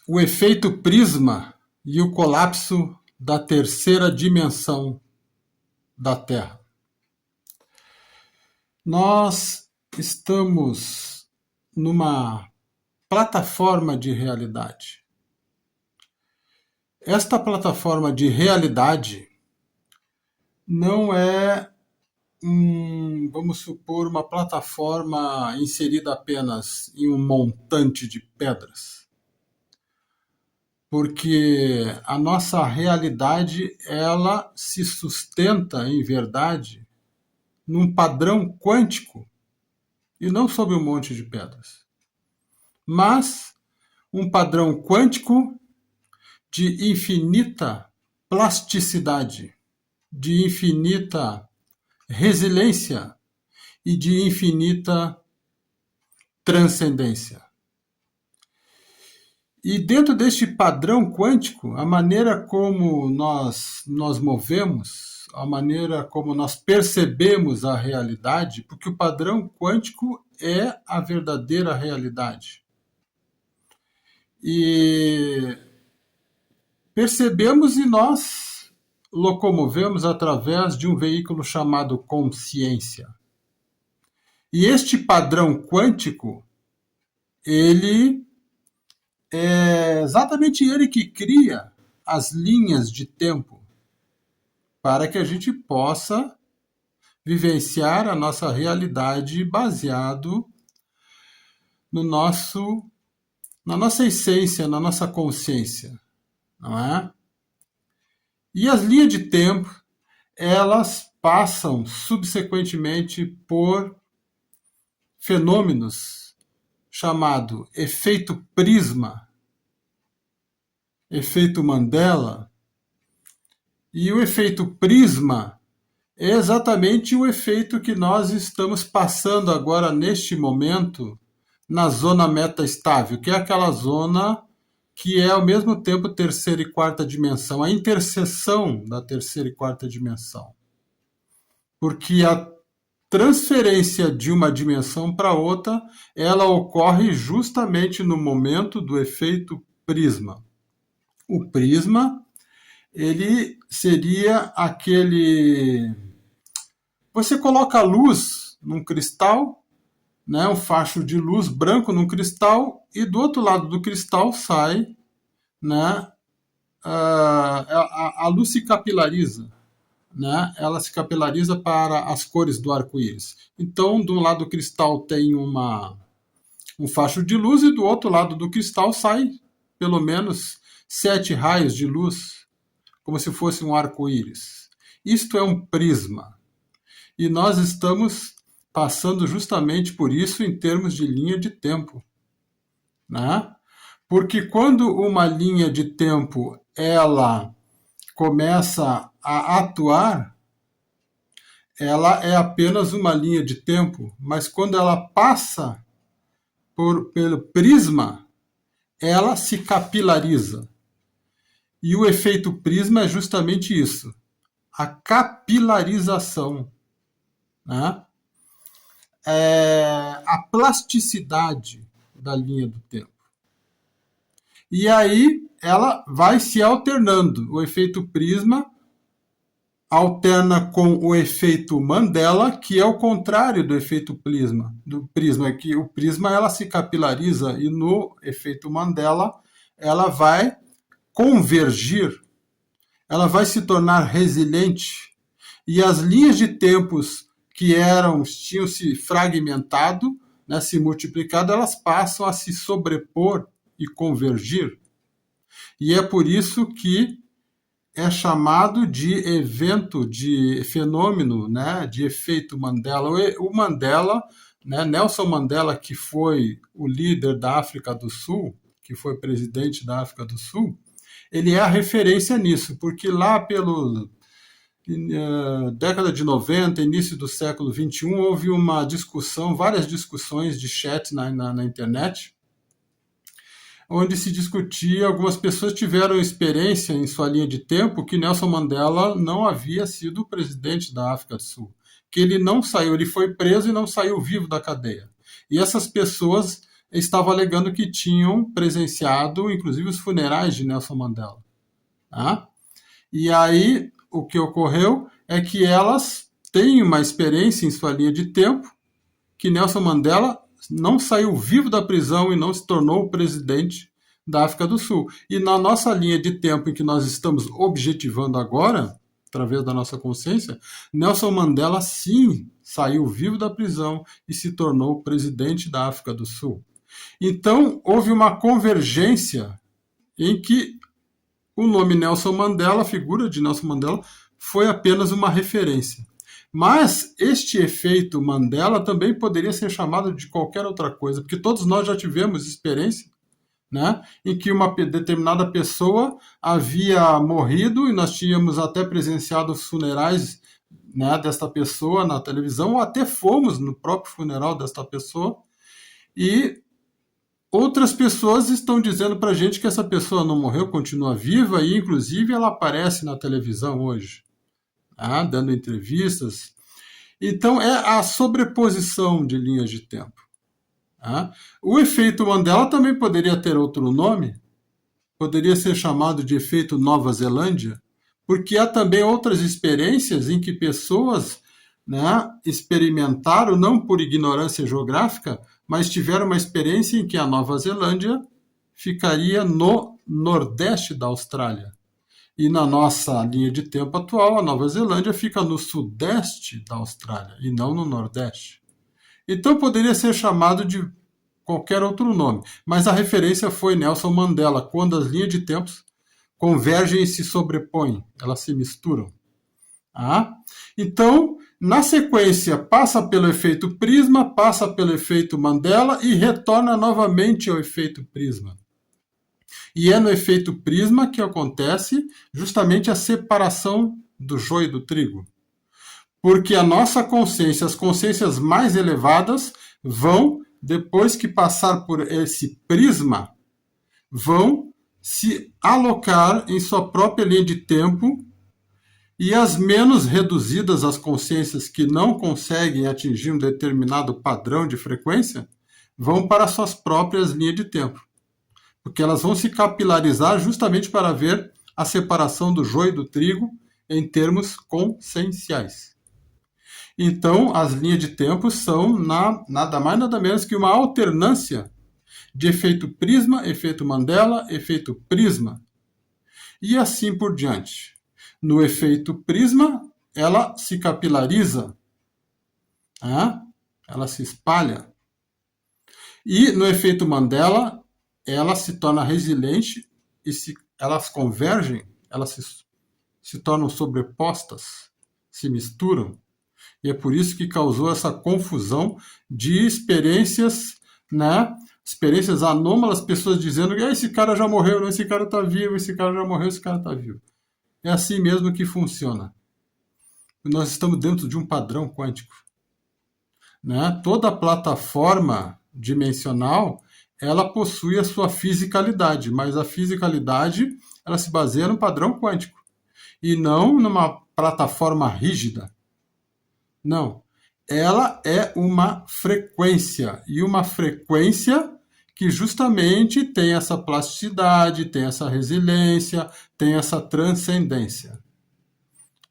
o efeito prisma e o colapso da terceira dimensão da Terra. Nós estamos numa plataforma de realidade. Esta plataforma de realidade não é, vamos supor, uma plataforma inserida apenas em um montante de pedras. Porque a nossa realidade, ela se sustenta, em verdade, num padrão quântico e não sobre um monte de pedras. Mas um padrão quântico de infinita plasticidade, de infinita resiliência e de infinita transcendência. E dentro deste padrão quântico, a maneira como nós movemos, a maneira como nós percebemos a realidade, porque o padrão quântico é a verdadeira realidade. E percebemos e nós locomovemos através de um veículo chamado consciência. E este padrão quântico, ele é exatamente ele que cria as linhas de tempo para que a gente possa vivenciar a nossa realidade baseado no na nossa essência, na nossa consciência, não é? E as linhas de tempo, elas passam subsequentemente por fenômenos chamado efeito prisma, efeito Mandela. E o efeito prisma é exatamente o efeito que nós estamos passando agora neste momento na zona metaestável, que é aquela zona que é ao mesmo tempo terceira e quarta dimensão, a interseção da terceira e quarta dimensão. Porque a transferência de uma dimensão para outra, ela ocorre justamente no momento do efeito prisma. O prisma, ele seria aquele... Você coloca a luz num cristal, né, um facho de luz branco num cristal, e do outro lado do cristal sai, né, a luz se capilariza. Né, ela se capilariza para as cores do arco-íris. Então, de um lado do cristal tem um facho de luz e do outro lado do cristal sai pelo menos 7 raios de luz, como se fosse um arco-íris. Isto é um prisma. E nós estamos passando justamente por isso em termos de linha de tempo. Né? Porque quando uma linha de tempo ela começa a atuar, ela é apenas uma linha de tempo, mas quando ela passa pelo prisma, ela se capilariza. E o efeito prisma é justamente isso, a capilarização, né? A plasticidade da linha do tempo. E aí ela vai se alternando. O efeito prisma alterna com o efeito Mandela, que é o contrário do efeito prisma. Que o prisma ela se capilariza e no efeito Mandela ela vai convergir, ela vai se tornar resiliente. E as linhas de tempos que tinham se fragmentado, né, se multiplicado, elas passam a se sobrepor e convergir. E é por isso que é chamado de evento, de fenômeno, né, de efeito Mandela. O Mandela, né, Nelson Mandela, que foi o líder da África do Sul, que foi presidente da África do Sul, ele é a referência nisso, porque lá pelo década de 90, início do século XXI, houve uma discussão, várias discussões de chat na internet, onde se discutia, algumas pessoas tiveram experiência em sua linha de tempo que Nelson Mandela não havia sido presidente da África do Sul, que ele não saiu, ele foi preso e não saiu vivo da cadeia. E essas pessoas estavam alegando que tinham presenciado, inclusive, os funerais de Nelson Mandela. Tá? E aí, o que ocorreu é que elas têm uma experiência em sua linha de tempo que Nelson Mandela não saiu vivo da prisão e não se tornou o presidente da África do Sul. E na nossa linha de tempo em que nós estamos objetivando agora, através da nossa consciência, Nelson Mandela sim saiu vivo da prisão e se tornou presidente da África do Sul. Então, houve uma convergência em que o nome Nelson Mandela, a figura de Nelson Mandela, foi apenas uma referência. Mas este efeito Mandela também poderia ser chamado de qualquer outra coisa, porque todos nós já tivemos experiência, né, em que uma determinada pessoa havia morrido e nós tínhamos até presenciado os funerais, né, desta pessoa na televisão, ou até fomos no próprio funeral desta pessoa, e outras pessoas estão dizendo para a gente que essa pessoa não morreu, continua viva, e inclusive ela aparece na televisão hoje, tá, dando entrevistas. Então é a sobreposição de linhas de tempo. Tá? O efeito Mandela também poderia ter outro nome, poderia ser chamado de efeito Nova Zelândia, porque há também outras experiências em que pessoas, né, experimentaram, não por ignorância geográfica, mas tiveram uma experiência em que a Nova Zelândia ficaria no nordeste da Austrália. E na nossa linha de tempo atual, a Nova Zelândia fica no sudeste da Austrália e não no nordeste. Então poderia ser chamado de qualquer outro nome, mas a referência foi Nelson Mandela, quando as linhas de tempos convergem e se sobrepõem, elas se misturam. Ah? Então, na sequência, passa pelo efeito prisma, passa pelo efeito Mandela e retorna novamente ao efeito prisma. E é no efeito prisma que acontece justamente a separação do joio do trigo. Porque a nossa consciência, as consciências mais elevadas, vão, depois que passar por esse prisma, vão se alocar em sua própria linha de tempo, e as menos reduzidas, as consciências que não conseguem atingir um determinado padrão de frequência, vão para suas próprias linhas de tempo. Porque elas vão se capilarizar justamente para ver a separação do joio e do trigo em termos conscienciais. Então, as linhas de tempo são nada mais nada menos que uma alternância de efeito prisma, efeito Mandela, efeito prisma. E assim por diante. No efeito prisma, ela se capilariza, ela se espalha. E no efeito Mandela, ela se torna resiliente e elas convergem, elas se tornam sobrepostas, se misturam. E é por isso que causou essa confusão de experiências, né? Experiências anômalas, pessoas dizendo que esse cara já morreu, não, esse cara está vivo, esse cara já morreu, esse cara está vivo. É assim mesmo que funciona. Nós estamos dentro de um padrão quântico. Né? Toda plataforma dimensional, ela possui a sua fisicalidade, mas a fisicalidade ela se baseia no padrão quântico e não numa plataforma rígida. Não. Ela é uma frequência, e uma frequência que justamente tem essa plasticidade, tem essa resiliência, tem essa transcendência.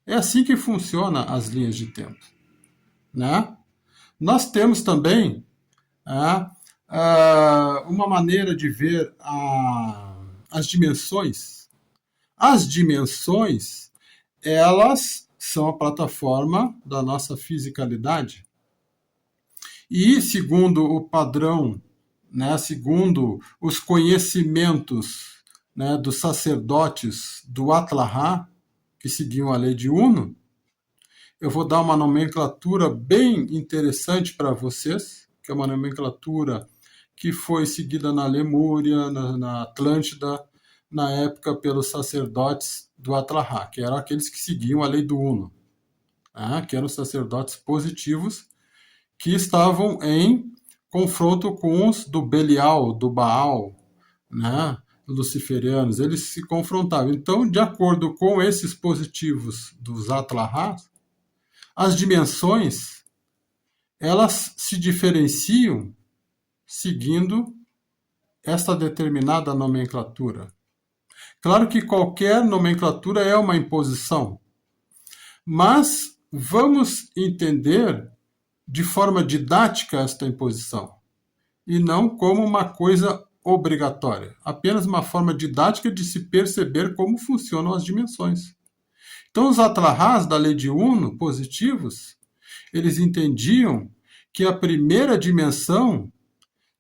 É assim que funcionam as linhas de tempo. Né? Nós temos também uma maneira de ver as dimensões. As dimensões, elas são a plataforma da nossa fisicalidade. E, segundo o padrão, né, segundo os conhecimentos, né, dos sacerdotes do Atlahá, que seguiam a lei de Uno, eu vou dar uma nomenclatura bem interessante para vocês, que é uma nomenclatura que foi seguida na Lemúria, na Atlântida, na época pelos sacerdotes do Atlahá, que eram aqueles que seguiam a lei do Uno, que eram sacerdotes positivos que estavam em confronto com os do Belial, do Baal, né, luciferianos. Eles se confrontavam. Então, de acordo com esses positivos dos Atlahás, as dimensões elas se diferenciam seguindo esta determinada nomenclatura. Claro que qualquer nomenclatura é uma imposição, mas vamos entender de forma didática esta imposição e não como uma coisa obrigatória, apenas uma forma didática de se perceber como funcionam as dimensões. Então, os atlahás da lei de Uno, positivos, eles entendiam que a primeira dimensão,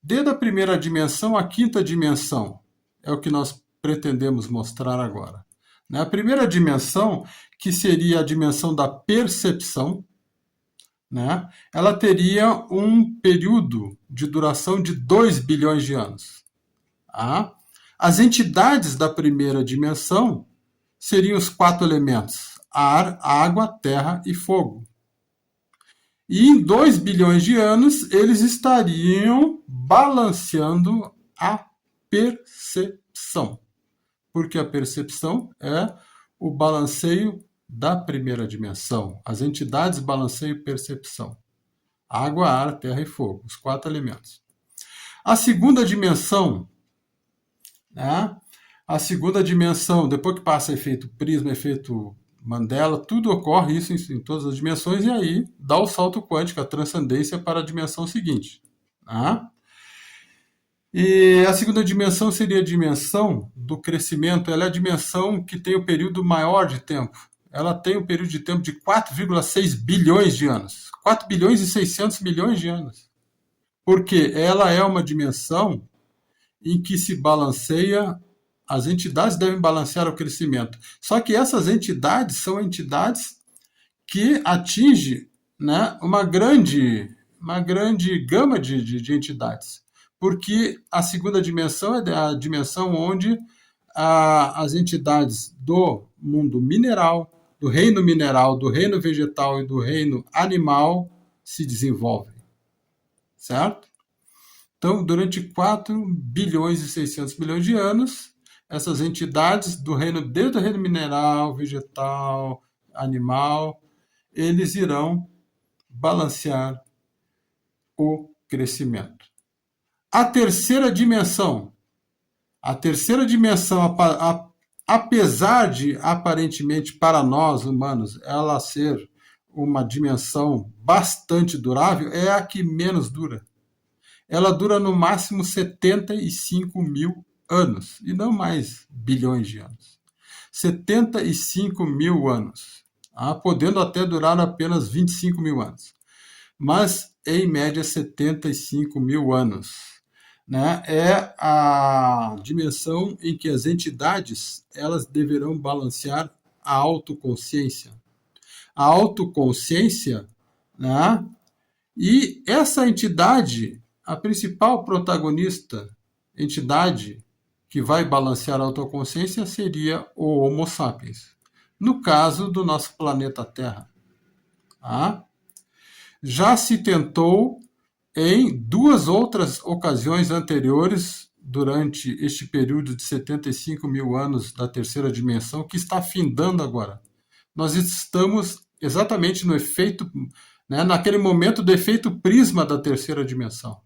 desde a primeira dimensão à quinta dimensão, é o que nós pretendemos mostrar agora. A primeira dimensão, que seria a dimensão da percepção, ela teria um período de duração de 2 bilhões de anos. As entidades da primeira dimensão seriam os 4 elementos: ar, água, terra e fogo. E em 2 bilhões de anos, eles estariam balanceando a percepção. Porque a percepção é o balanceio da primeira dimensão. As entidades balanceiam percepção. Água, ar, terra e fogo, os 4 elementos. A segunda dimensão, depois que passa efeito prisma, efeito Mandela, tudo ocorre isso em todas as dimensões, e aí dá o salto quântico, a transcendência para a dimensão seguinte. E a segunda dimensão seria a dimensão do crescimento. Ela é a dimensão que tem o período maior de tempo. Ela tem um período de tempo de 4,6 bilhões de anos. 4 bilhões e 600 milhões de anos. Porque ela é uma dimensão em que se balanceia, as entidades devem balancear o crescimento. Só que essas entidades são entidades que atingem, uma grande gama de entidades. Porque a segunda dimensão é a dimensão onde as entidades do mundo mineral, do reino vegetal e do reino animal se desenvolvem. Certo? Então, durante 4 bilhões e 600 milhões de anos, essas entidades desde o reino mineral, vegetal, animal, eles irão balancear o crescimento. A terceira dimensão, apesar de, aparentemente, para nós humanos, ela ser uma dimensão bastante durável, é a que menos dura. Ela dura no máximo 75 mil anos, e não mais bilhões de anos. 75 mil anos, podendo até durar apenas 25 mil anos. Mas, em média, 75 mil anos. É a dimensão em que as entidades elas deverão balancear a autoconsciência. A autoconsciência, e essa entidade, a principal protagonista, entidade que vai balancear a autoconsciência seria o Homo sapiens, no caso do nosso planeta Terra. Já se tentou em 2 outras ocasiões anteriores, durante este período de 75 mil anos da terceira dimensão, que está findando agora. Nós estamos exatamente no efeito, naquele momento do efeito prisma da terceira dimensão.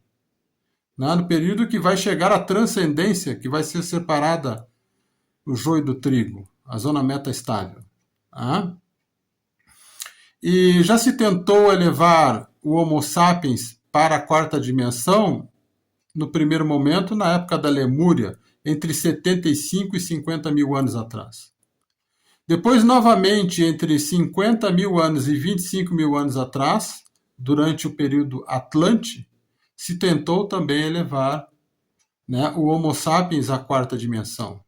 No período que vai chegar a transcendência, que vai ser separada o joio do trigo, a zona metaestável. E já se tentou elevar o Homo sapiens para a 4ª dimensão, no primeiro momento, na época da Lemúria, entre 75 e 50 mil anos atrás. Depois, novamente, entre 50 mil anos e 25 mil anos atrás, durante o período Atlante, se tentou também elevar o Homo sapiens à 4ª dimensão.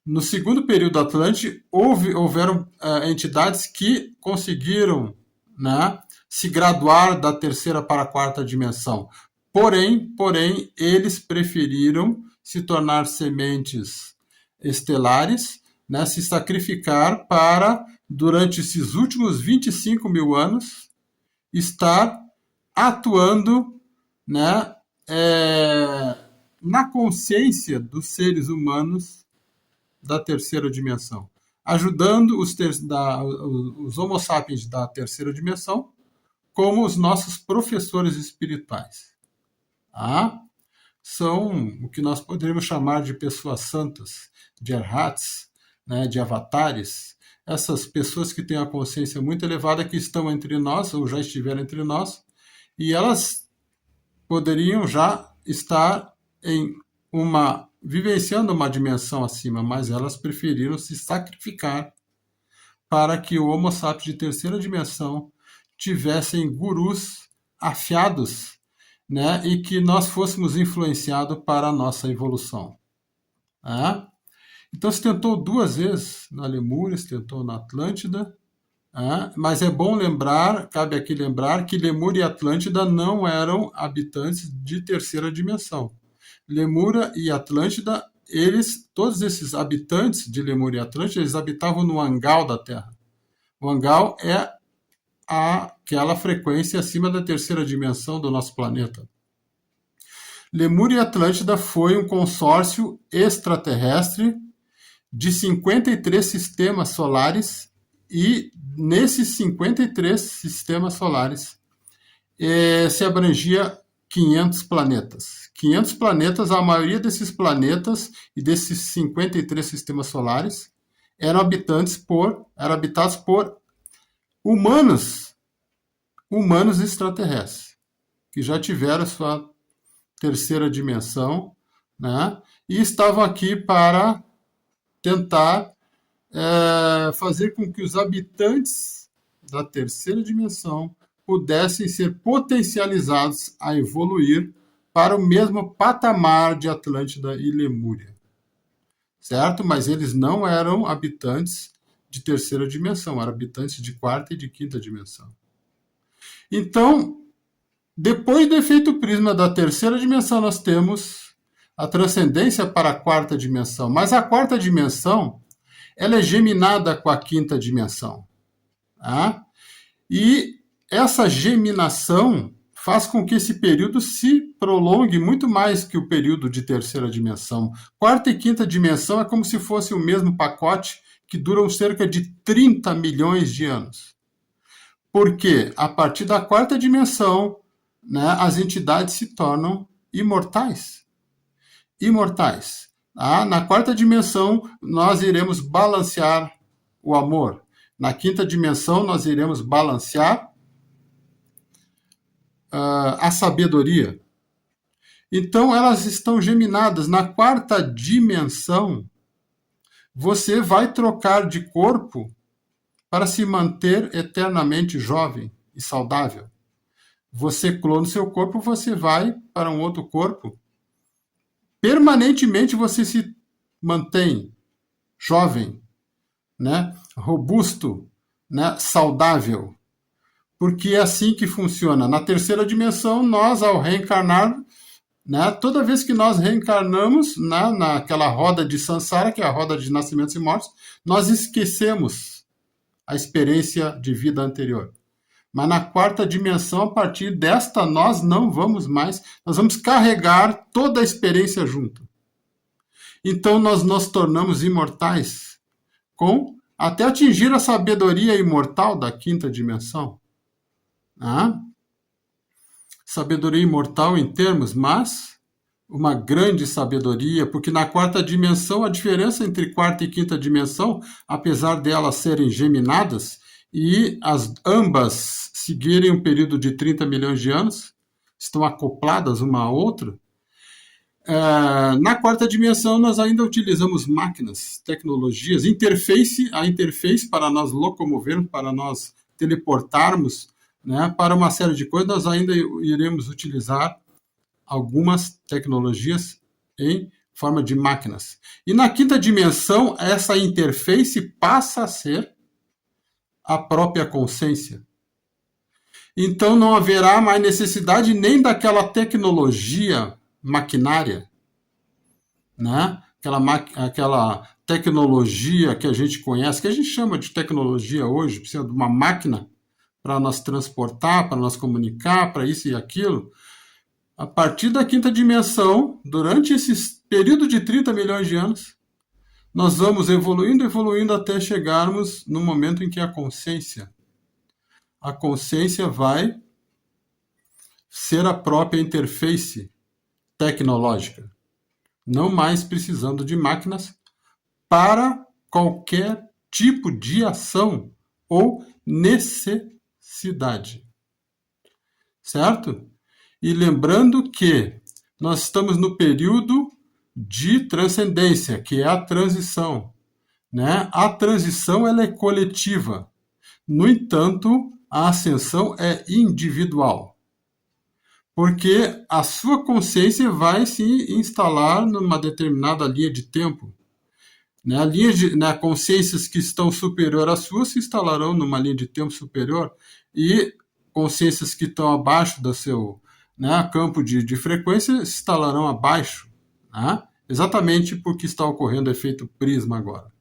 No segundo período Atlante, houveram entidades que conseguiram se graduar da terceira para a 4ª dimensão. Porém, eles preferiram se tornar sementes estelares, se sacrificar para, durante esses últimos 25 mil anos, estar atuando na consciência dos seres humanos da terceira dimensão, ajudando os Homo sapiens da terceira dimensão como os nossos professores espirituais. são o que nós poderíamos chamar de pessoas santas, de arhats, né, de avatares, essas pessoas que têm a consciência muito elevada, que estão entre nós, ou já estiveram entre nós, e elas poderiam já estar vivenciando uma dimensão acima, mas elas preferiram se sacrificar para que o Homo sapiens de terceira dimensão tivessem gurus afiados, né, e que nós fôssemos influenciados para a nossa evolução. Né? Então se tentou 2 vezes na Lemúria, se tentou na Atlântida, mas é bom lembrar, cabe aqui lembrar, que Lemúria e Atlântida não eram habitantes de terceira dimensão. Lemúria e Atlântida, todos esses habitantes de Lemúria e Atlântida, eles habitavam no Angal da Terra. O Angal é aquela frequência acima da terceira dimensão do nosso planeta. Lemúria e Atlântida foi um consórcio extraterrestre de 53 sistemas solares, e nesses 53 sistemas solares se abrangia 500 planetas. 500 planetas, a maioria desses planetas e desses 53 sistemas solares eram habitados por humanos extraterrestres, que já tiveram sua terceira dimensão, né, e estavam aqui para tentar fazer com que os habitantes da terceira dimensão pudessem ser potencializados a evoluir para o mesmo patamar de Atlântida e Lemúria. Certo? Mas eles não eram habitantes de terceira dimensão, eram habitantes de quarta e de quinta dimensão. Então, depois do efeito prisma da terceira dimensão, nós temos a transcendência para a quarta dimensão. Mas a quarta dimensão, ela é geminada com a quinta dimensão. Tá? E essa geminação faz com que esse período se prolongue muito mais que o período de terceira dimensão. Quarta e quinta dimensão é como se fosse o mesmo pacote, que duram cerca de 30 milhões de anos. Porque a partir da quarta dimensão, né, as entidades se tornam imortais. Imortais. Tá? Na quarta dimensão, nós iremos balancear o amor. Na quinta dimensão, nós iremos balancear a sabedoria. Então, elas estão geminadas. Na quarta dimensão, você vai trocar de corpo para se manter eternamente jovem e saudável. Você clona o seu corpo, você vai para um outro corpo. Permanentemente você se mantém jovem, né? Robusto, né? Saudável. Porque é assim que funciona. Na terceira dimensão, nós, ao reencarnar, né, toda vez que nós reencarnamos naquela roda de Sansara, que é a roda de nascimentos e mortes, nós esquecemos a experiência de vida anterior. Mas na quarta dimensão, a partir desta, nós não vamos mais, nós vamos carregar toda a experiência junto. Então, nós nos tornamos imortais, até atingir a sabedoria imortal da quinta dimensão. Sabedoria imortal em termos, mas uma grande sabedoria, porque na quarta dimensão, a diferença entre quarta e quinta dimensão, apesar de elas serem geminadas, e ambas seguirem um período de 30 milhões de anos, estão acopladas uma à outra, na quarta dimensão nós ainda utilizamos máquinas, tecnologias, a interface para nós locomovermos, para nós teleportarmos, né, para uma série de coisas, nós ainda iremos utilizar algumas tecnologias em forma de máquinas. E na quinta dimensão, essa interface passa a ser a própria consciência. Então não haverá mais necessidade nem daquela tecnologia maquinária, né? Aquela tecnologia que a gente conhece, que a gente chama de tecnologia hoje, precisa de uma máquina para nós transportar, para nós comunicar, para isso e aquilo. A partir da quinta dimensão, durante esse período de 30 milhões de anos, nós vamos evoluindo até chegarmos no momento em que a consciência vai ser a própria interface tecnológica, não mais precisando de máquinas para qualquer tipo de ação ou necessidade. Certo? E lembrando que nós estamos no período de transcendência, que é a transição. Né? A transição ela é coletiva. No entanto, a ascensão é individual. Porque a sua consciência vai se instalar numa determinada linha de tempo. Né? Consciências que estão superior à sua se instalarão numa linha de tempo superior e consciências que estão abaixo do seu, né, campo de frequência se instalarão abaixo. Né? Exatamente porque está ocorrendo o efeito prisma agora.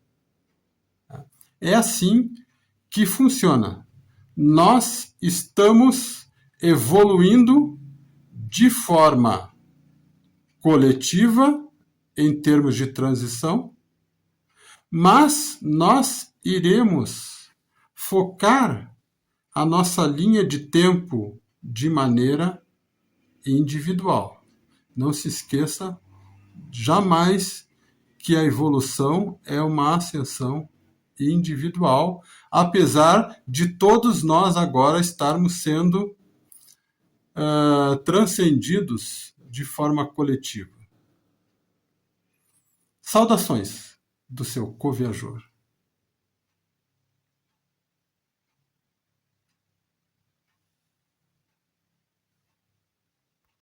É assim que funciona. Nós estamos evoluindo de forma coletiva, em termos de transição, mas nós iremos focar a nossa linha de tempo de maneira individual. Não se esqueça jamais que a evolução é uma ascensão individual, apesar de todos nós agora estarmos sendo transcendidos de forma coletiva. Saudações do seu coviajor.